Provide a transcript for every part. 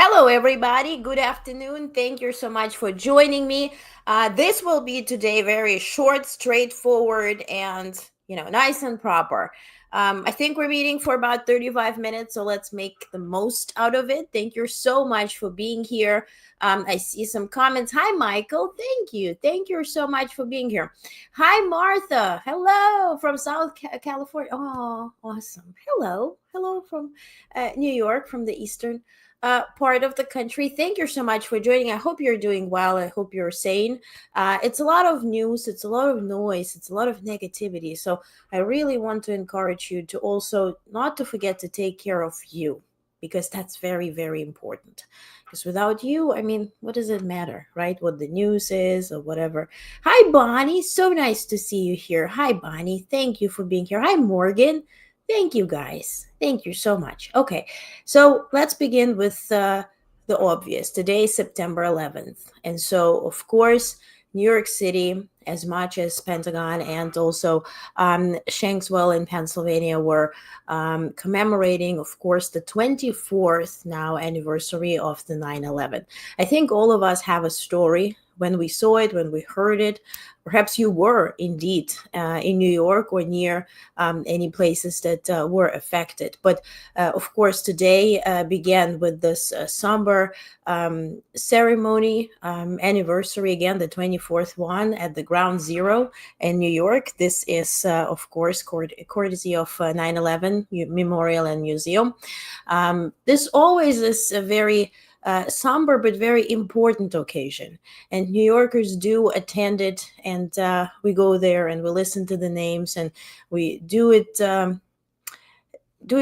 Hello, everybody. Good afternoon. Thank you so much for joining me. This will be today very short, straightforward, and nice and proper. I think we're meeting for about 35 minutes, so let's make the most out of it. Thank you so much for being here. I see some comments. Hi, Michael. Thank you. Thank you so much for being here. Hi, Martha. Hello from South California. Oh, awesome. Hello. Hello from New York, from the Eastern part of the country. Thank you so much for joining. I hope you're doing well. I hope you're sane. It's a lot of news, it's a lot of noise, it's a lot of negativity. So I really want to encourage you to also not to forget to take care of you, because that's very, very important. Because without you, I mean, what does it matter, right? What the news is or whatever. Hi, Bonnie. So nice to see you here. Hi, Bonnie. Thank you for being here. Hi, Morgan. Thank you, guys. Thank you so much. Okay, so let's begin with the obvious. Today is September 11th. And so, of course, New York City, as much as Pentagon and also Shanksville in Pennsylvania were commemorating, of course, the 24th now anniversary of the 9/11. I think all of us have a story when we saw it, when we heard it. Perhaps you were indeed in New York or near any places that were affected. But of course, today began with this somber ceremony, anniversary again, the 24th one at the Ground Zero in New York. This is, of course, courtesy of 9/11 Memorial and Museum. This always is a very somber but very important occasion, and New Yorkers do attend it, and we go there and we listen to the names, and we do it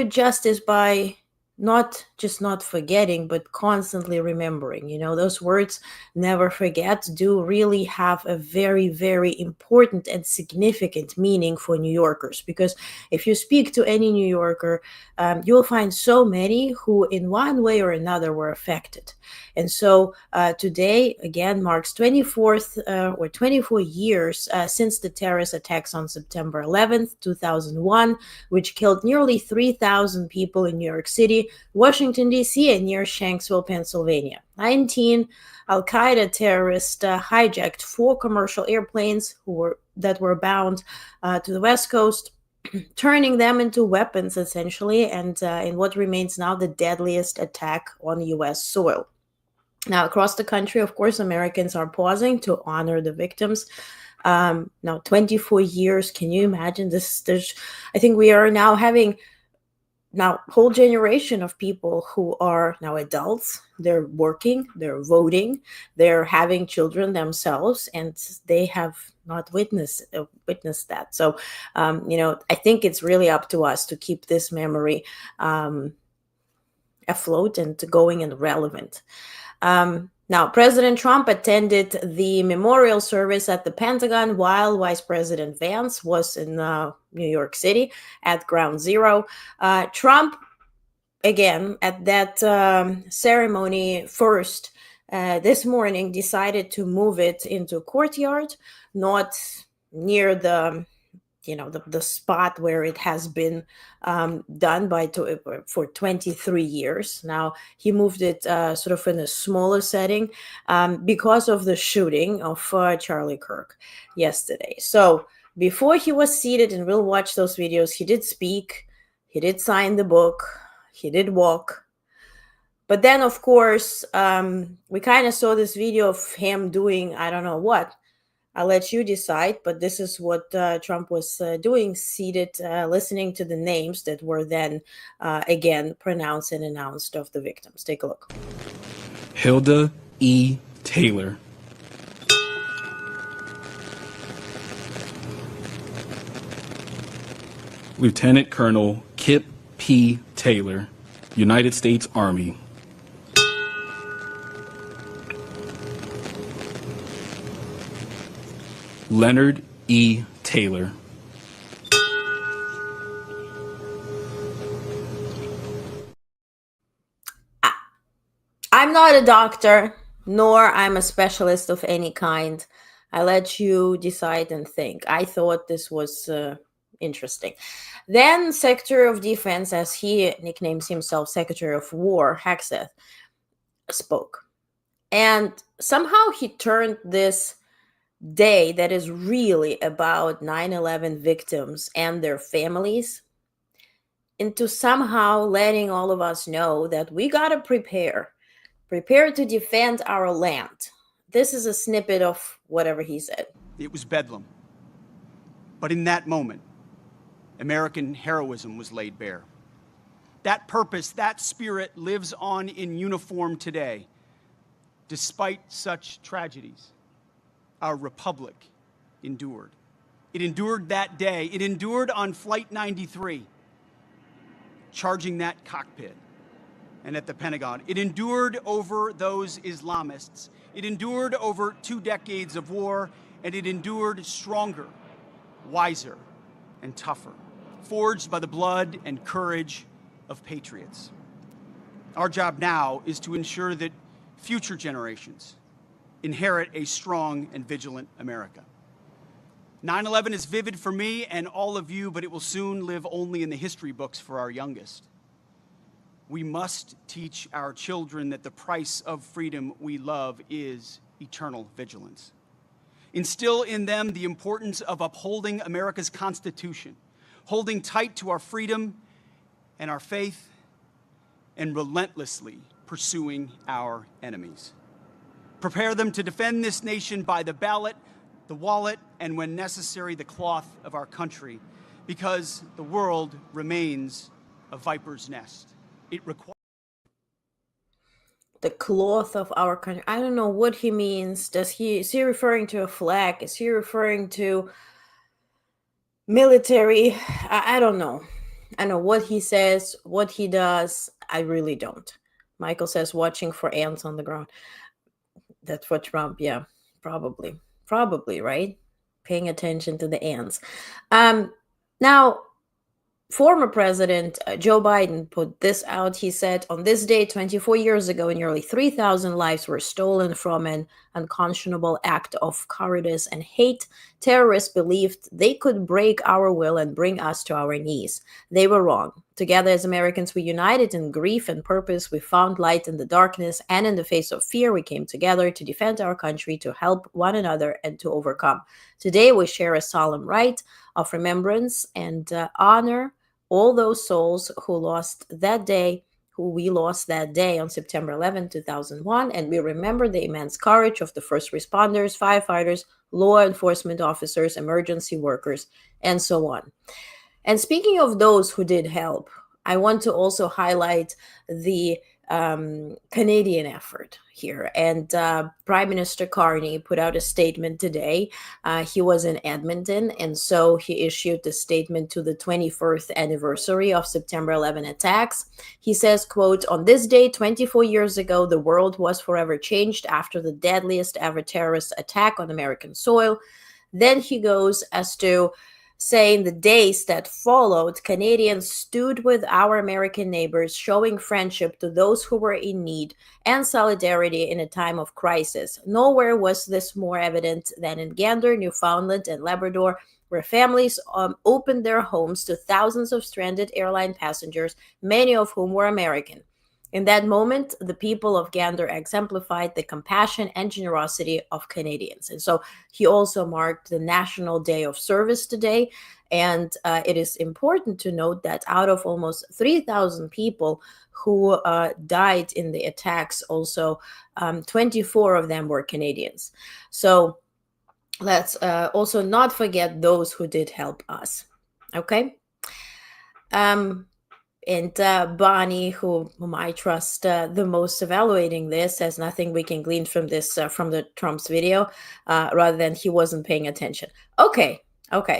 justice by not forgetting, but constantly remembering. Those words, never forget, do really have a very, very important and significant meaning for New Yorkers. Because if you speak to any New Yorker, you'll find so many who in one way or another were affected. And so today, again, marks 24 years since the terrorist attacks on September 11th, 2001, which killed nearly 3,000 people in New York City, Washington, D.C., and near Shanksville, Pennsylvania. 19 Al-Qaeda terrorists hijacked 4 commercial airplanes that were bound to the West Coast, turning them into weapons, essentially, and in what remains now the deadliest attack on U.S. soil. Now, across the country, of course, Americans are pausing to honor the victims. Now, 24 years, can you imagine this? I think we are now having a whole generation of people who are now adults. They're working, they're voting, they're having children themselves, and they have not witnessed that. So, I think it's really up to us to keep this memory afloat and going and relevant. Now, President Trump attended the memorial service at the Pentagon while Vice President Vance was in New York City at Ground Zero. Trump, again, at that ceremony first this morning, decided to move it into courtyard, not near the the spot where it has been done for 23 years. Now he moved it sort of in a smaller setting because of the shooting of Charlie Kirk yesterday. So before he was seated, and we'll watch those videos, he did speak, he did sign the book, he did walk. But then, of course, we kind of saw this video of him doing, I don't know what. I'll let you decide, but this is what Trump was doing, seated, listening to the names that were then, again, pronounced and announced of the victims. Take a look. Hilda E. Taylor. Lieutenant Colonel Kip P. Taylor, United States Army. Leonard E. Taylor. I'm not a doctor, nor I'm a specialist of any kind. I let you decide and think. I thought this was interesting. Then Secretary of Defense, as he nicknames himself, Secretary of War, Hegseth, spoke. And somehow he turned this day that is really about 9/11 victims and their families into somehow letting all of us know that we got to prepare to defend our land. This is a snippet of whatever he said. It was bedlam. But in that moment, American heroism was laid bare. That purpose, that spirit lives on in uniform today. Despite such tragedies, our republic endured. It endured that day. It endured on Flight 93, charging that cockpit, and at the Pentagon. It endured over those Islamists. It endured over 2 decades of war, and it endured stronger, wiser, and tougher, forged by the blood and courage of patriots. Our job now is to ensure that future generations inherit a strong and vigilant America. 9/11 is vivid for me and all of you, but it will soon live only in the history books for our youngest. We must teach our children that the price of freedom we love is eternal vigilance. Instill in them the importance of upholding America's Constitution, holding tight to our freedom and our faith, and relentlessly pursuing our enemies. Prepare them to defend this nation by the ballot, the wallet, and when necessary, the cloth of our country, because the world remains a viper's nest. It requires the cloth of our country. I don't know what he means. Is he referring to a flag? Is he referring to military? I don't know. I know what he says, what he does. I really don't. Michael says watching for ants on the ground. That's for Trump. Yeah, probably, right? Paying attention to the ants. Now, former President Joe Biden put this out. He said, on this day, 24 years ago, nearly 3,000 lives were stolen from an unconscionable act of cowardice and hate. Terrorists believed they could break our will and bring us to our knees. They were wrong. Together as Americans, we united in grief and purpose. We found light in the darkness, and in the face of fear, we came together to defend our country, to help one another, and to overcome. Today, we share a solemn rite of remembrance and honor all those souls who we lost that day on September 11, 2001, and we remember the immense courage of the first responders, firefighters, law enforcement officers, emergency workers, and so on. And speaking of those who did help, I want to also highlight the Canadian effort here. And Prime Minister Carney put out a statement today. He was in Edmonton, and so he issued a statement to the 21st anniversary of September 11 attacks. He says, quote, on this day, 24 years ago, the world was forever changed after the deadliest ever terrorist attack on American soil. Then he goes as to saying the days that followed, Canadians stood with our American neighbors, showing friendship to those who were in need and solidarity in a time of crisis. Nowhere was this more evident than in Gander, Newfoundland, and Labrador, where families opened their homes to thousands of stranded airline passengers, many of whom were American. In that moment, the people of Gander exemplified the compassion and generosity of Canadians. And so he also marked the National Day of Service today. And it is important to note that out of almost 3,000 people who died in the attacks, also 24 of them were Canadians. So let's also not forget those who did help us. Okay. And Bonnie, whom I trust the most evaluating this, says nothing we can glean from this, from the Trump's video, rather than he wasn't paying attention. Okay.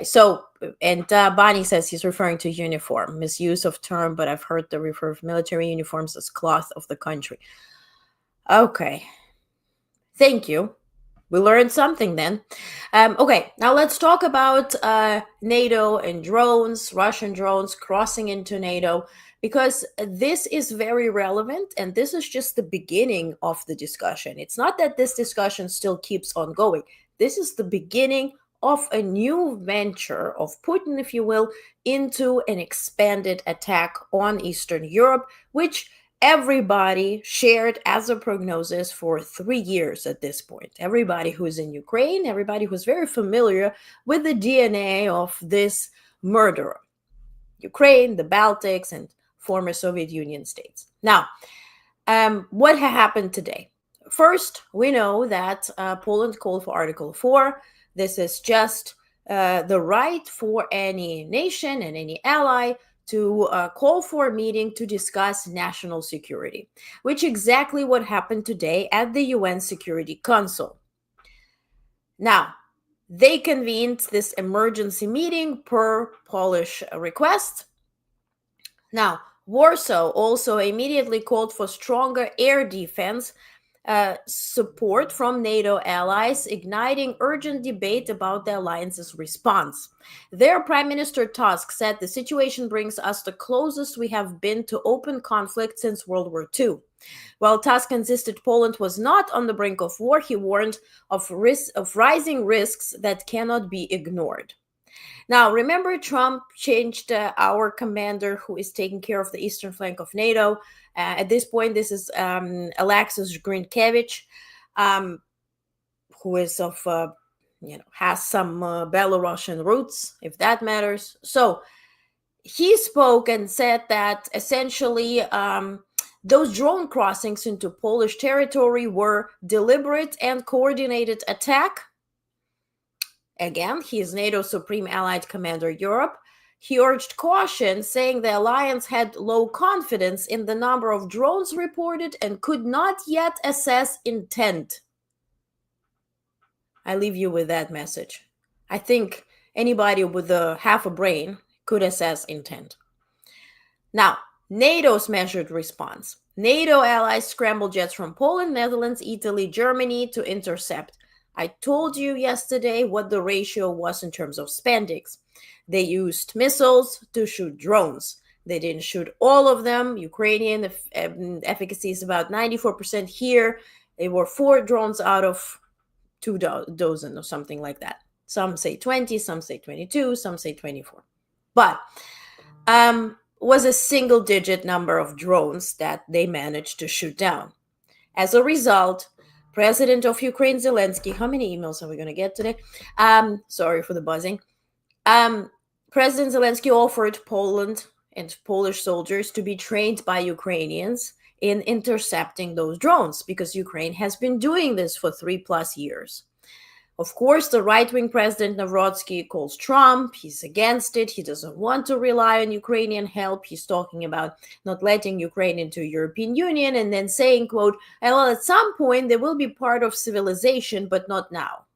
So, and Bonnie says he's referring to uniform, misuse of term, but I've heard the refer of military uniforms as cloth of the country. Okay. Thank you. We learned something then. Okay, now let's talk about NATO and drones, Russian drones crossing into NATO, because this is very relevant, and this is just the beginning of the discussion. It's not that this discussion still keeps on going. This is the beginning of a new venture of Putin, if you will, into an expanded attack on Eastern Europe, which everybody shared as a prognosis for 3 years at this point. Everybody who's in Ukraine, everybody who's very familiar with the DNA of this murderer. Ukraine, the Baltics, and former Soviet Union states. Now, what happened today? First, we know that Poland called for Article 4. This is just the right for any nation and any ally to call for a meeting to discuss national security, which exactly what happened today at the UN Security Council. Now, they convened this emergency meeting per Polish request. Now, Warsaw also immediately called for stronger air defense support from NATO allies, igniting urgent debate about the alliance's response. Their Prime Minister Tusk said the situation brings us the closest we have been to open conflict since World War II. While Tusk insisted Poland was not on the brink of war, he warned of rising risks that cannot be ignored. Now, remember, Trump changed our commander who is taking care of the eastern flank of NATO. At this point, this is Alexis Grinkevich, who is of, has some Belarusian roots, if that matters. So he spoke and said that essentially those drone crossings into Polish territory were deliberate and coordinated attack. Again, he is NATO's Supreme Allied Commander Europe. He urged caution, saying the alliance had low confidence in the number of drones reported and could not yet assess intent. I leave you with that message. I think anybody with half a brain could assess intent. Now, NATO's measured response. NATO allies scrambled jets from Poland, Netherlands, Italy, Germany to intercept. I told you yesterday what the ratio was in terms of spendings. They used missiles to shoot drones. They didn't shoot all of them. Ukrainian efficacy is about 94% here. They were 4 drones out of 2 dozen or something like that. Some say 20, some say 22, some say 24. But was a single-digit number of drones that they managed to shoot down. As a result, President of Ukraine, Zelensky, how many emails are we going to get today? Sorry for the buzzing. President Zelensky offered Poland and Polish soldiers to be trained by Ukrainians in intercepting those drones because Ukraine has been doing this for 3+ years. Of course, the right-wing President Novrotsky calls Trump. He's against it. He doesn't want to rely on Ukrainian help. He's talking about not letting Ukraine into European Union and then saying, quote, well, at some point they will be part of civilization, but not now.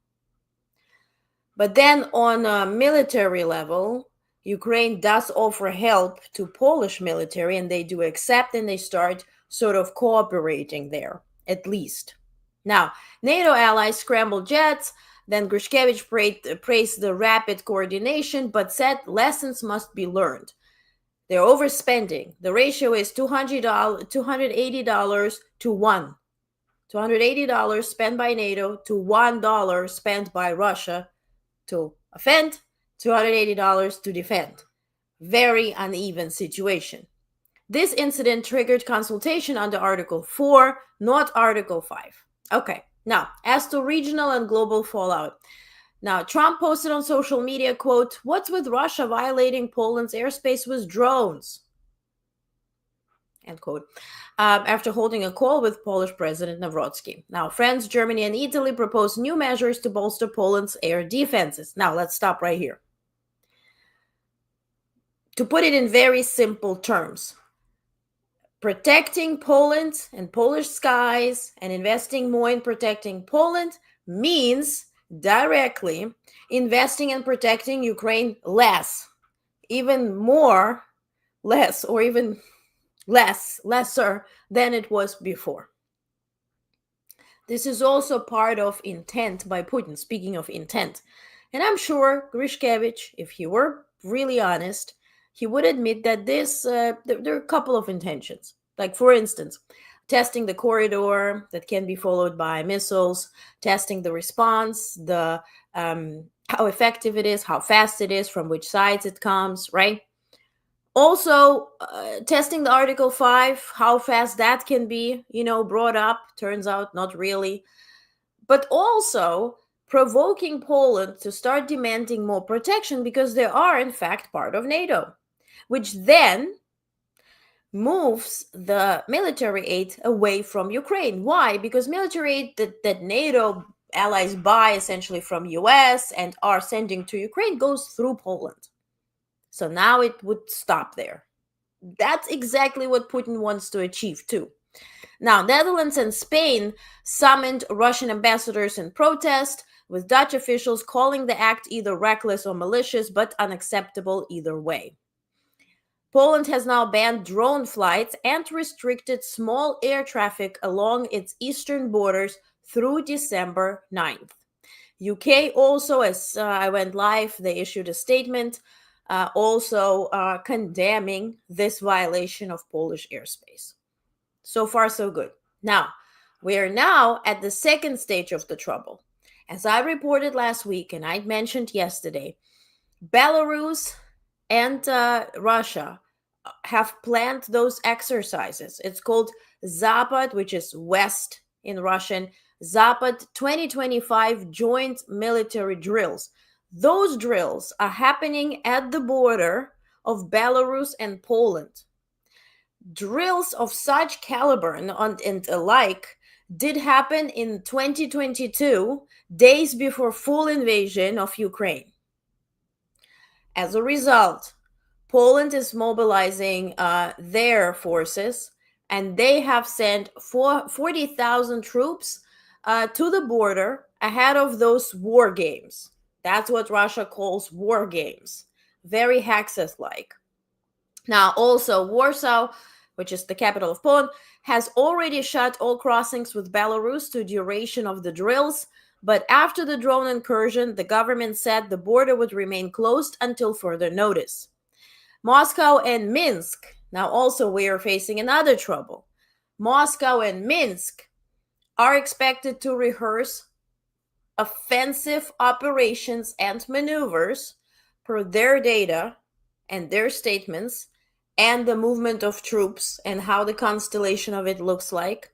But then on a military level, Ukraine does offer help to Polish military, and they do accept, and they start sort of cooperating there, at least. Now, NATO allies scrambled jets. Then Grushkevich praised the rapid coordination, but said lessons must be learned. They're overspending. The ratio is $280 to 1. $280 spent by NATO to $1 spent by Russia to offend, $280 to defend. Very uneven situation. This incident triggered consultation under Article 4, not Article 5. Okay, now, as to regional and global fallout. Now, Trump posted on social media, quote, "What's with Russia violating Poland's airspace with drones?" End quote. After holding a call with Polish President Nawrocki. Now, France, Germany, and Italy proposed new measures to bolster Poland's air defenses. Now, let's stop right here. To put it in very simple terms, protecting Poland and Polish skies and investing more in protecting Poland means directly investing and protecting Ukraine less, even more less, or even lesser than it was before. This is also part of intent by Putin, speaking of intent. And I'm sure Grishkevich, if he were really honest, he would admit that there are a couple of intentions. Like, for instance, testing the corridor that can be followed by missiles, testing the response, how effective it is, how fast it is, from which sides it comes, right? Also, testing the Article 5, how fast that can be, brought up. Turns out not really. But also provoking Poland to start demanding more protection because they are, in fact, part of NATO, which then moves the military aid away from Ukraine. Why? Because military aid that NATO allies buy essentially from US and are sending to Ukraine goes through Poland. So now it would stop there. That's exactly what Putin wants to achieve too. Now, Netherlands and Spain summoned Russian ambassadors in protest, with Dutch officials calling the act either reckless or malicious, but unacceptable either way. Poland has now banned drone flights and restricted small air traffic along its eastern borders through December 9th. UK also, as I went live, they issued a statement also condemning this violation of Polish airspace. So far, so good. Now, we are now at the second stage of the trouble. As I reported last week and I mentioned yesterday, Belarus and Russia have planned those exercises. It's called Zapad, which is West in Russian, Zapad 2025 joint military drills. Those drills are happening at the border of Belarus and Poland. Drills of such caliber and alike did happen in 2022, days before full invasion of Ukraine. As a result, Poland is mobilizing their forces, and they have sent 40,000 troops to the border ahead of those war games. That's what Russia calls war games. Very Hexas-like. Now, also, Warsaw, which is the capital of Poland, has already shut all crossings with Belarus to duration of the drills. But after the drone incursion, the government said the border would remain closed until further notice. Moscow and Minsk, now also we are facing another trouble. Moscow and Minsk are expected to rehearse offensive operations and maneuvers per their data and their statements and the movement of troops and how the constellation of it looks like.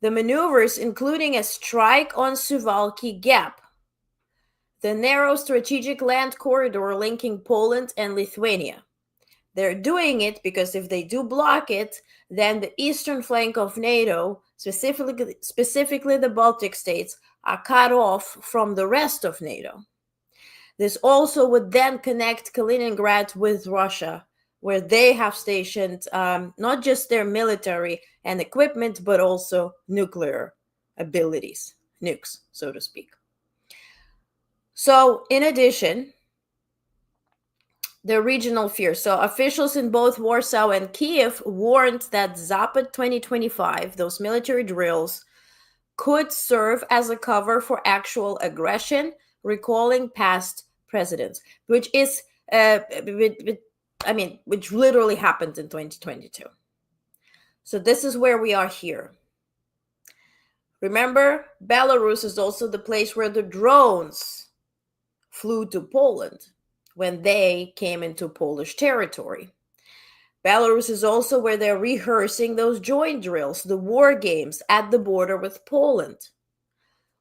The maneuvers including a strike on Suwalki Gap, the narrow strategic land corridor linking Poland and Lithuania. They're doing it because if they do block it, then the eastern flank of NATO, specifically the Baltic states, are cut off from the rest of NATO. This also would then connect Kaliningrad with Russia, where they have stationed not just their military and equipment, but also nuclear abilities, nukes, so to speak. So, in addition, the regional fears. So, officials in both Warsaw and Kiev warned that Zapad 2025, those military drills, could serve as a cover for actual aggression, recalling past presidents, which is, which literally happened in 2022. So this is where we are here. Remember, Belarus is also the place where the drones flew to Poland. when they came into Polish territory. Belarus is also where they're rehearsing those joint drills, the war games at the border with Poland.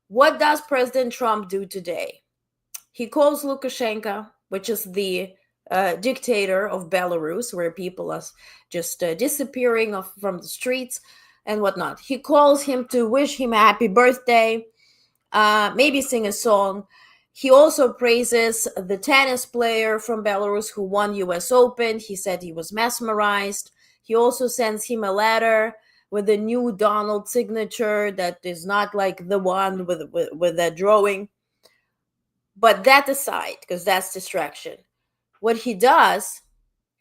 What does President Trump do today? He calls Lukashenko, which is the dictator of Belarus, where people are just disappearing from the streets and whatnot. He calls him to wish him a happy birthday, maybe sing a song. He also praises the tennis player from Belarus who won US Open. He said he was mesmerized. He also sends him a letter with a new Donald signature that is not like the one with that drawing. But that aside, because that's distraction, what he does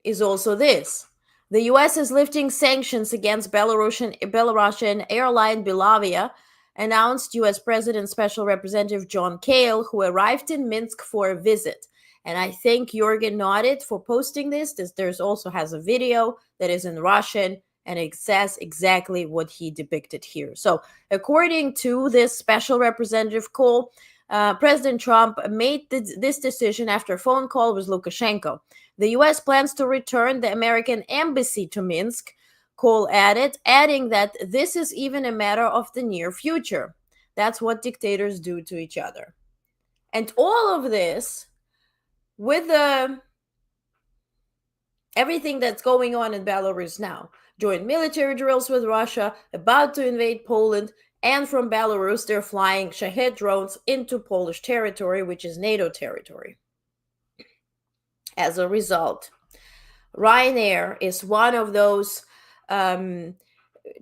is also this. The US is lifting sanctions against Belarusian airline Belavia, announced US President Special Representative John Kale, who arrived in Minsk for a visit. And I thank Jorgen Nodit for posting this. There's also has a video that is in Russian, and it says exactly what he depicted here. So according to this Special Representative Cole, President Trump made this decision after a phone call with Lukashenko. The U.S. plans to return the American embassy to Minsk, Cole added, adding that this is even a matter of the near future. That's what dictators do to each other. And all of this, with everything that's going on in Belarus now, joint military drills with Russia, about to invade Poland, and from Belarus, they're flying Shahed drones into Polish territory, which is NATO territory. As a result, Ryanair is one of those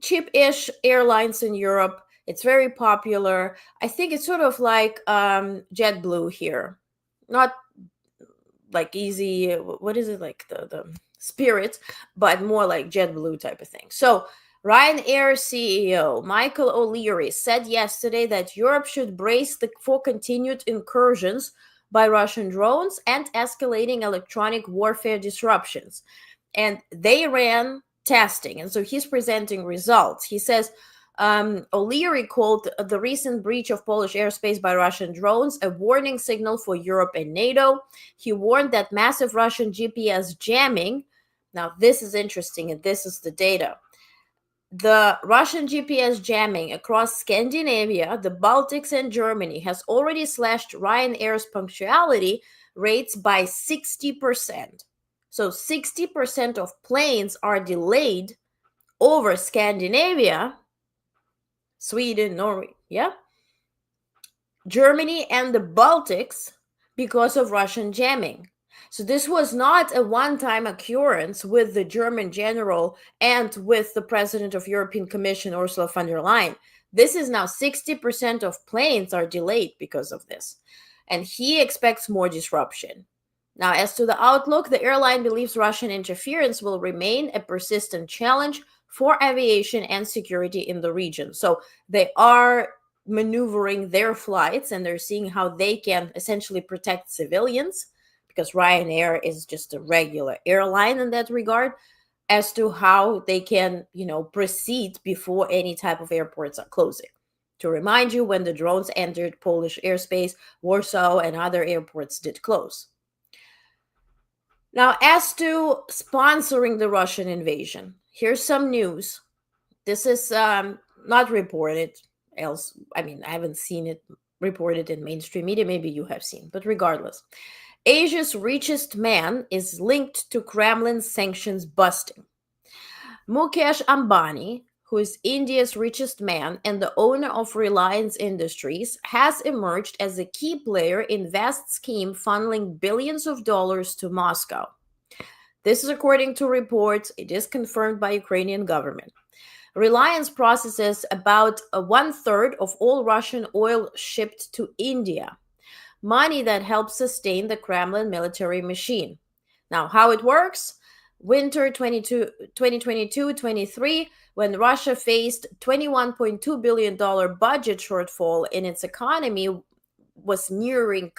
cheap-ish airlines in Europe. It's very popular. I think it's sort of like JetBlue here. Not like easy, what is it, like the Spirit, but more like JetBlue type of thing. So Ryanair CEO Michael O'Leary said yesterday that Europe should brace for continued incursions by Russian drones and escalating electronic warfare disruptions. And they ran testing, and so he's presenting results. He says O'Leary called the recent breach of Polish airspace by Russian drones a warning signal for Europe and NATO. He warned that massive Russian GPS jamming, now this is interesting, and this is the data. The Russian GPS jamming across Scandinavia, the Baltics, and Germany has already slashed Ryanair's punctuality rates by 60%. So 60% of planes are delayed over Scandinavia, Sweden, Norway, Germany, and the Baltics because of Russian jamming. So this was not a one-time occurrence with the German general and with the president of European Commission, Ursula von der Leyen. This is now 60% of planes are delayed because of this. And he expects more disruption. Now, as to the outlook, the airline believes Russian interference will remain a persistent challenge for aviation and security in the region. So they are maneuvering their flights, and they're seeing how they can essentially protect civilians, because Ryanair is just a regular airline in that regard, as to how they can, proceed before any type of airports are closing. To remind you, when the drones entered Polish airspace, Warsaw and other airports did close. Now, as to sponsoring the Russian invasion, here's some news. This is not reported else. I haven't seen it reported in mainstream media. Maybe you have seen, but regardless. Asia's richest man is linked to Kremlin sanctions busting. Mukesh Ambani, who is India's richest man and the owner of Reliance Industries, has emerged as a key player in vast scheme funneling billions of dollars to Moscow. This is according to reports. It is confirmed by Ukrainian government. Reliance processes about 1/3 of all Russian oil shipped to India. Money that helps sustain the Kremlin military machine. Now, how it works? Winter 2022-23, when Russia faced $21.2 billion budget shortfall in its economy was nearing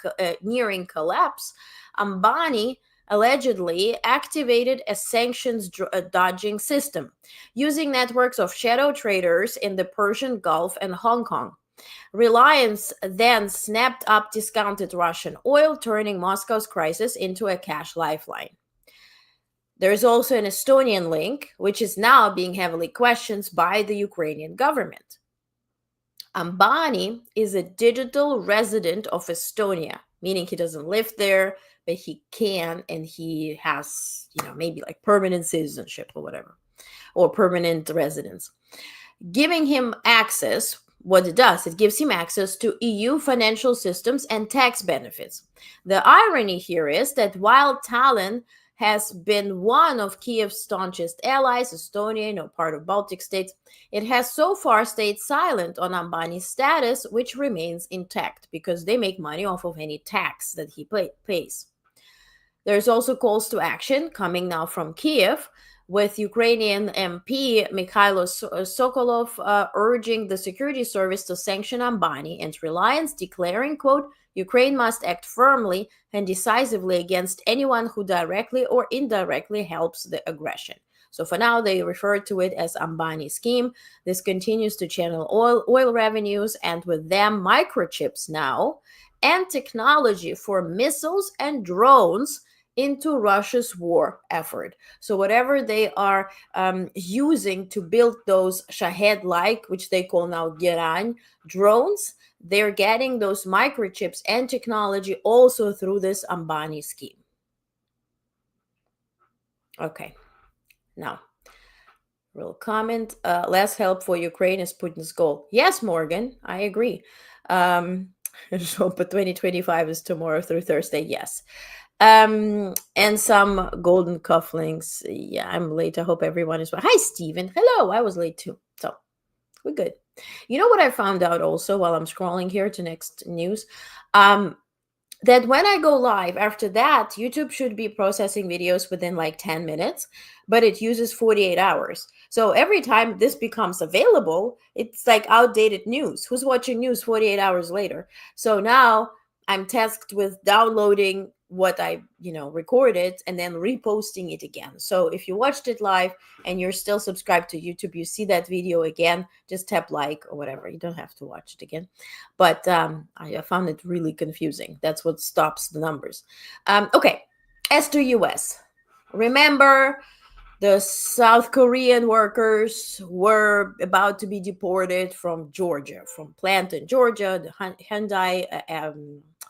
collapse, Ambani allegedly activated a sanctions dodging system using networks of shadow traders in the Persian Gulf and Hong Kong. Reliance then snapped up discounted Russian oil, turning Moscow's crisis into a cash lifeline. There is also an Estonian link, which is now being heavily questioned by the Ukrainian government. Ambani is a digital resident of Estonia, meaning he doesn't live there, but he can, and he has, maybe like permanent citizenship or whatever, or permanent residence. Giving him access, what it does, it gives him access to EU financial systems and tax benefits. The irony here is that while Tallinn has been one of Kiev's staunchest allies, Estonia, part of Baltic states, it has so far stayed silent on Ambani's status, which remains intact because they make money off of any tax that he pays. There's also calls to action coming now from Kiev, with Ukrainian MP Mikhailo Sokolov urging the security service to sanction Ambani, and Reliance declaring, quote, Ukraine must act firmly and decisively against anyone who directly or indirectly helps the aggression. So for now, they refer to it as Ambani scheme. This continues to channel oil revenues, and with them microchips now, and technology for missiles and drones into Russia's war effort. So whatever they are using to build those Shahed-like, which they call now Geran drones, they're getting those microchips and technology also through this Ambani scheme. Okay, now, real comment. Less help for Ukraine is Putin's goal. Yes, Morgan, I agree. So, but 2025 is tomorrow through Thursday, yes. And some golden cufflinks. Yeah, I'm late. I hope everyone is well. Hi, Steven. Hello, I was late too. So, we're good. You know what I found out also while I'm scrolling here to next news? That when I go live, after that, YouTube should be processing videos within like 10 minutes, but it uses 48 hours. So every time this becomes available, it's like outdated news. Who's watching news 48 hours later? So now I'm tasked with downloading what I, recorded and then reposting it again. So if you watched it live and you're still subscribed to YouTube, you see that video again, just tap like or whatever. You don't have to watch it again. But I found it really confusing. That's what stops the numbers. Okay, as to US. Remember, the South Korean workers were about to be deported from Georgia, from plant in Georgia, the Hyundai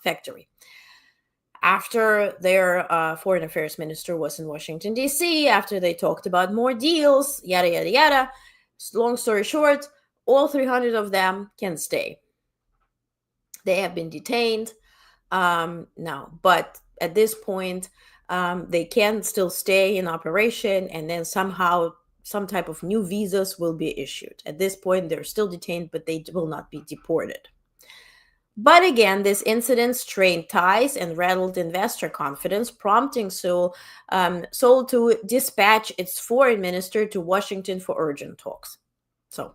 factory. After their foreign affairs minister was in Washington, D.C., after they talked about more deals, yada, yada, yada, long story short, all 300 of them can stay. They have been detained now, but at this point, they can still stay in operation, and then somehow some type of new visas will be issued. At this point, they're still detained, but they will not be deported. But again, this incident strained ties and rattled investor confidence, prompting Seoul to dispatch its foreign minister to Washington for urgent talks. So,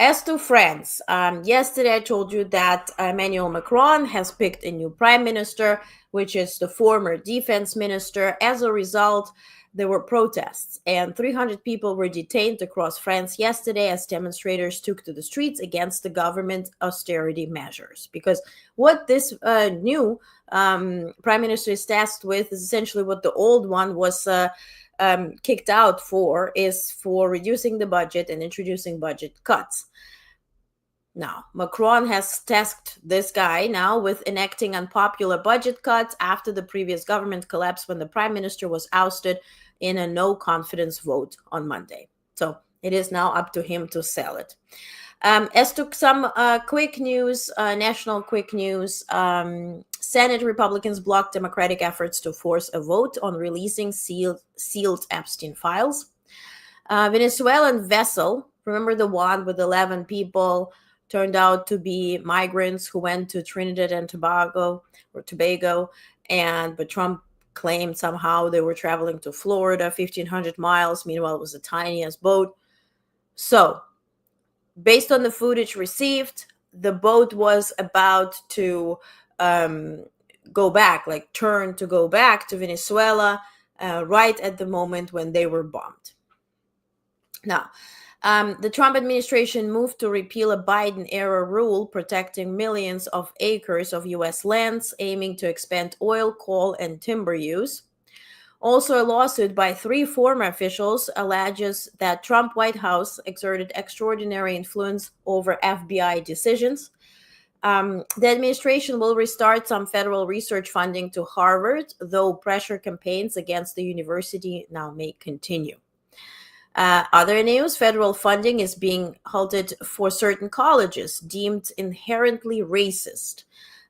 as to France, yesterday I told you that Emmanuel Macron has picked a new prime minister, which is the former defense minister. As a result, there were protests, and 300 people were detained across France yesterday as demonstrators took to the streets against the government austerity measures. Because what this new prime minister is tasked with is essentially what the old one was kicked out for, is for reducing the budget and introducing budget cuts. Now, Macron has tasked this guy now with enacting unpopular budget cuts after the previous government collapsed when the prime minister was ousted in a no confidence vote on Monday. So it is now up to him to sell it. As to some quick news, national quick news, Senate Republicans blocked Democratic efforts to force a vote on releasing sealed Epstein files. Venezuelan vessel, remember the one with 11 people, turned out to be migrants who went to Trinidad and Tobago, but Trump claimed somehow they were traveling to Florida, 1,500 miles. Meanwhile, it was the tiniest boat. So, based on the footage received, the boat was about to go back to Venezuela right at the moment when they were bombed. Now, The Trump administration moved to repeal a Biden-era rule protecting millions of acres of U.S. lands, aiming to expand oil, coal, and timber use. Also, a lawsuit by 3 former officials alleges that Trump White House exerted extraordinary influence over FBI decisions. The administration will restart some federal research funding to Harvard, though pressure campaigns against the university now may continue. Other news, federal funding is being halted for certain colleges deemed inherently racist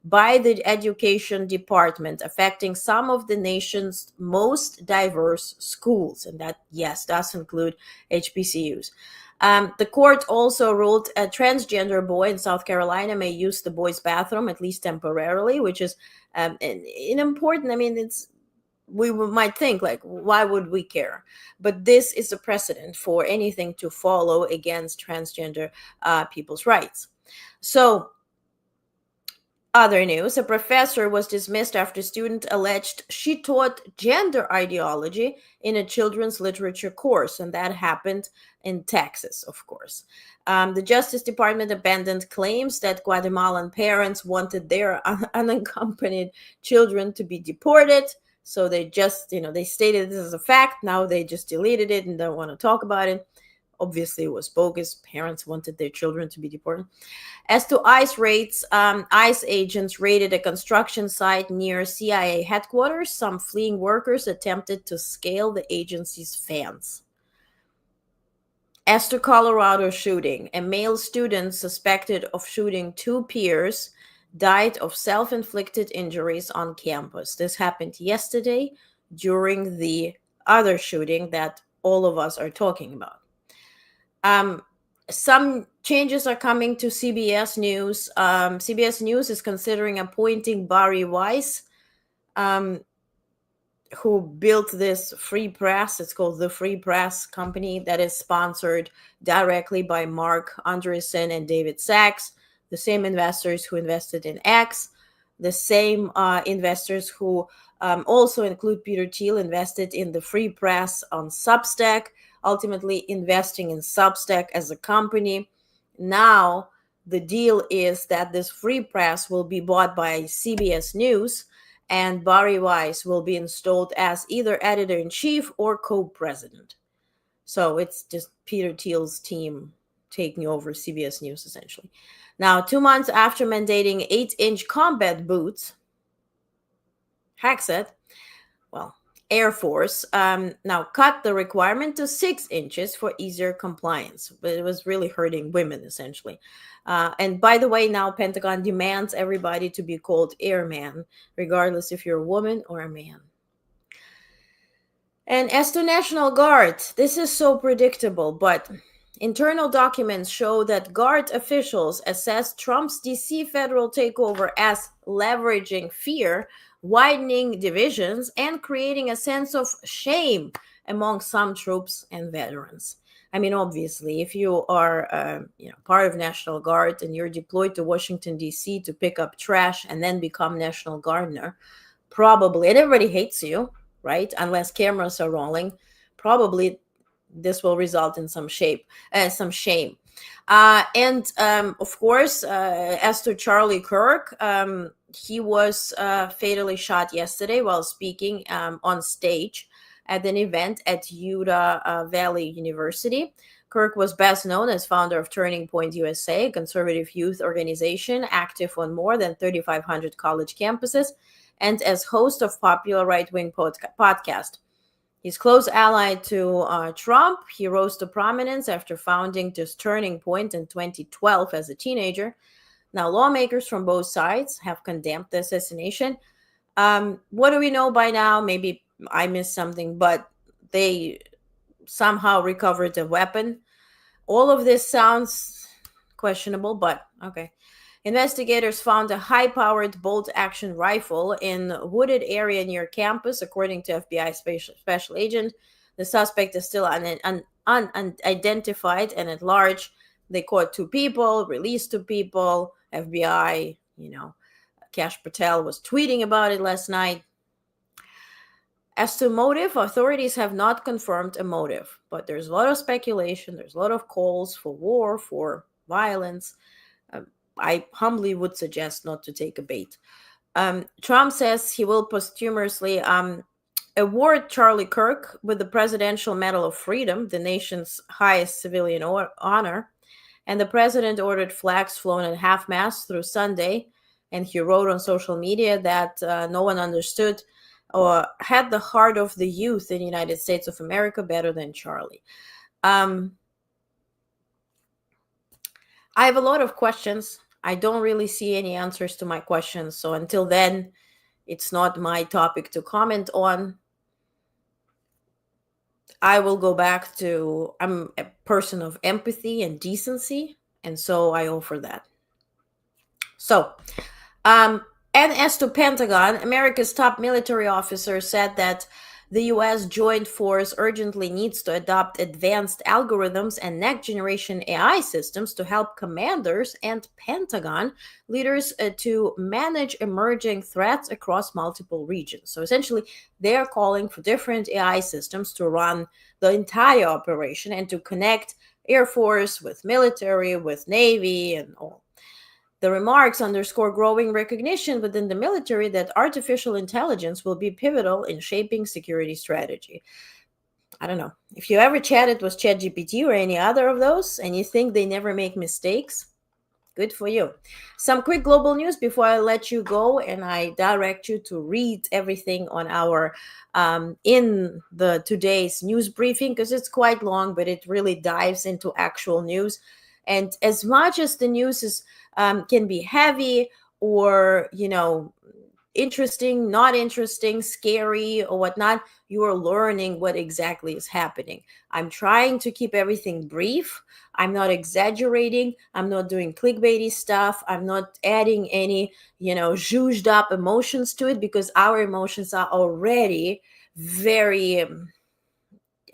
by the education department, affecting some of the nation's most diverse schools. And that, yes, does include HBCUs. The court also ruled a transgender boy in South Carolina may use the boys' bathroom, at least temporarily, which is an important, we might think, like, why would we care? But this is a precedent for anything to follow against transgender people's rights. So, other news, a professor was dismissed after a student alleged she taught gender ideology in a children's literature course, and that happened in Texas, of course. The Justice Department abandoned claims that Guatemalan parents wanted their unaccompanied children to be deported. So they just, they stated this as a fact. Now they just deleted it and don't want to talk about it. Obviously, it was bogus. Parents wanted their children to be deported. As to ICE raids, ICE agents raided a construction site near CIA headquarters. Some fleeing workers attempted to scale the agency's fence. As to Colorado shooting, a male student suspected of shooting 2 peers died of self-inflicted injuries on campus. This happened yesterday during the other shooting that all of us are talking about. Some changes are coming to CBS News. CBS News is considering appointing Barry Weiss, who built this free press. It's called the Free Press Company, that is sponsored directly by Mark Andreessen and David Sachs, the same investors who invested in X, the same investors who also include Peter Thiel, invested in the Free Press on Substack, ultimately investing in Substack as a company. Now, the deal is that this Free Press will be bought by CBS News, and Barry Weiss will be installed as either editor-in-chief or co-president. So it's just Peter Thiel's team taking over CBS News, essentially. Now, 2 months after mandating 8-inch combat boots, Hackset, Air Force now cut the requirement to 6 inches for easier compliance. But it was really hurting women, essentially. And by the way, now Pentagon demands everybody to be called airman, regardless if you're a woman or a man. And as to National Guard, this is so predictable, but internal documents show that Guard officials assessed Trump's DC federal takeover as leveraging fear, widening divisions, and creating a sense of shame among some troops and veterans. Obviously, if you are part of National Guard and you're deployed to Washington, D.C. to pick up trash and then become National Gardener, probably, and everybody hates you, right? Unless cameras are rolling, probably this will result in some shame. And of course, as to Charlie Kirk, he was fatally shot yesterday while speaking on stage at an event at Utah Valley University. Kirk was best known as founder of Turning Point USA, a conservative youth organization active on more than 3,500 college campuses, and as host of popular right-wing podcast. He's close ally to Trump. He rose to prominence after founding this Turning Point in 2012 as a teenager. Now, lawmakers from both sides have condemned the assassination. What do we know by now? Maybe I missed something, but they somehow recovered a weapon. All of this sounds questionable, but okay. Investigators found a high-powered bolt-action rifle in a wooded area near campus, according to FBI special agent. The suspect is still unidentified and at large. They caught 2 people, released 2 people. FBI, Kash Patel was tweeting about it last night. As to motive, authorities have not confirmed a motive, but there's a lot of speculation. There's a lot of calls for war, for violence. I humbly would suggest not to take a bait. Trump says he will posthumously award Charlie Kirk with the Presidential Medal of Freedom, the nation's highest civilian honor. And the president ordered flags flown at half-mast through Sunday. And he wrote on social media that no one understood or had the heart of the youth in the United States of America better than Charlie. I have a lot of questions. I don't really see any answers to my questions. So until then, it's not my topic to comment on. I will go back to, I'm a person of empathy and decency, and so I offer that. So, and as to Pentagon, America's top military officer said that the U.S. Joint Force urgently needs to adopt advanced algorithms and next-generation AI systems to help commanders and Pentagon leaders to manage emerging threats across multiple regions. So essentially, they're calling for different AI systems to run the entire operation and to connect Air Force with military, with Navy, and all. The remarks underscore growing recognition within the military that artificial intelligence will be pivotal in shaping security strategy. I don't know. If you ever chatted with ChatGPT or any other of those and you think they never make mistakes, good for you. Some quick global news before I let you go, and I direct you to read everything on our in the today's news briefing, because it's quite long, but it really dives into actual news. And as much as the news is can be heavy or, interesting, not interesting, scary, or whatnot, you are learning what exactly is happening. I'm trying to keep everything brief. I'm not exaggerating. I'm not doing clickbaity stuff. I'm not adding any, zhuzhed up emotions to it, because our emotions are already very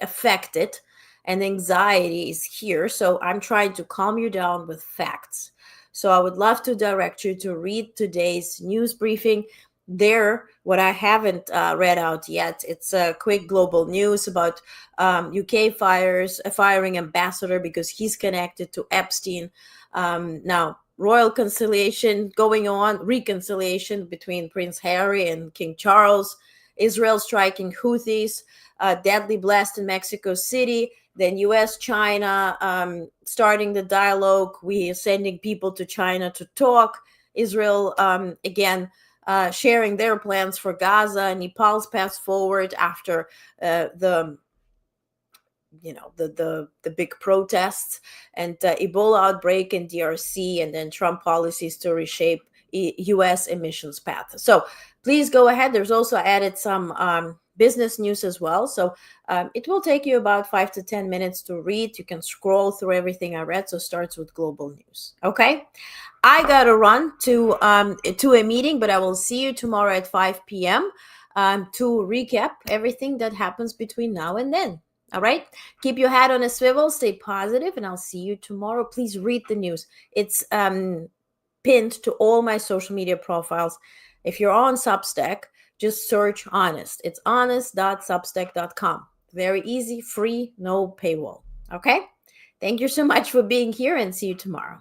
affected and anxiety is here. So I'm trying to calm you down with facts. So I would love to direct you to read today's news briefing. There, what I haven't read out yet, it's a quick global news about UK firing ambassador because he's connected to Epstein. Now, royal reconciliation between Prince Harry and King Charles. Israel striking Houthis. Deadly blast in Mexico City. Then U.S., China starting the dialogue. We are sending people to China to talk. Israel, again, sharing their plans for Gaza. Nepal's path forward after the big protests, and Ebola outbreak in DRC, and then Trump policies to reshape U.S. emissions path. So please go ahead. There's also added some business news as well. So it will take you about 5 to 10 minutes to read. You can scroll through everything I read. So it starts with global news. Okay. I got to run to a meeting, but I will see you tomorrow at 5 p.m. To recap everything that happens between now and then. All right. Keep your head on a swivel. Stay positive, and I'll see you tomorrow. Please read the news. It's pinned to all my social media profiles. If you're on Substack, just search Honest. It's honest.substack.com. Very easy, free, no paywall. Okay? Thank you so much for being here, and see you tomorrow.